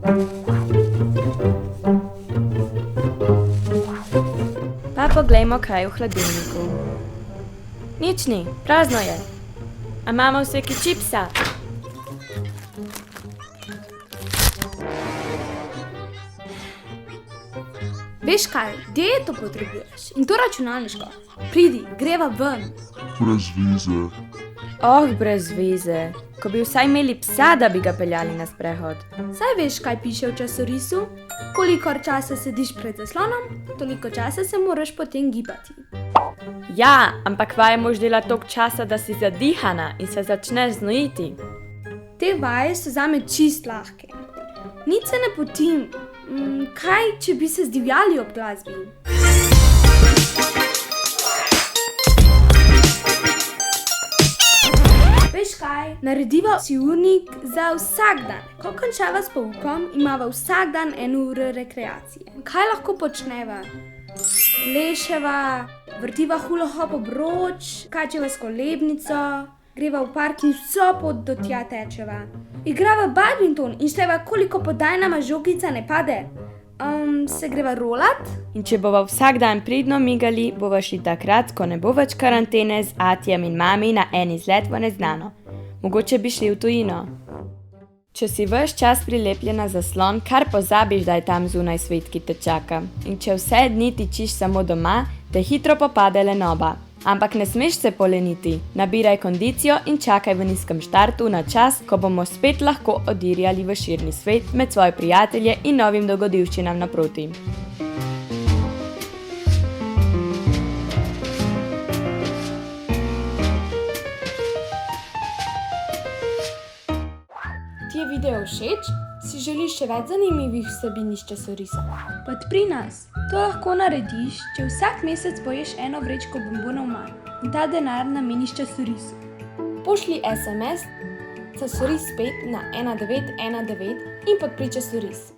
Pa poglejmo, kaj je v hladilniku. Nič ni, prazno je. A imamo vseki čipsa? Veš kaj, dieto potrebuješ in to računalniško. Pridi, greva ven. Brez vize. Brez veze. Ko bi vsaj imeli psa, da bi ga peljali na sprehod. Saj veš, kaj piše v časorisu? Kolikor časa sediš pred zaslonom, toliko časa se moraš potem gibati. Ja, ampak vaje moš delati toliko časa, da si zadihana in se začneš znojiti. Te vaje so zame čist lahke. Nič se ne potim. Kaj, če bi se zdivjali ob glasbi? Veš kaj, narediva si urnik za vsak dan. Ko končava s poukom, imava vsak dan 1 uro rekreacije. Kaj lahko počneva? Pleševa, vrtiva hula hop obroč, kačeva s kolebnico, greva v park in vso pot do tja tečeva. Igrava badminton in števa, koliko podaj nama žogica ne pade. Se greva rolat? In če bova vsak dan pridno migali, bova šli takrat, ko ne bo več karantene z atijem in mami na en izlet v neznano. Mogoče bi šli v tujino. Če si ves čas prilepljen na zaslon, kar pozabiš, da je tam zunaj svet, ki te čaka. In če vse dni tičiš samo doma, te hitro popade lenoba. Ampak ne smeš se poleniti. Nabiraj kondicijo in čakaj v nizkem štartu na čas, ko bomo spet lahko odirjali v širni svet med svoje prijatelje in novim dogodivščinam naproti. Ti je video všeč? Si želiš še več zanimivih vsebin iz časorisa? Podpri nas! To lahko narediš, če vsak mesec poješ 1 vrečko bombonov manj in ta denar nameniš časorisu. Pošlji SMS časoris 5 na 1919 in podpri časoris.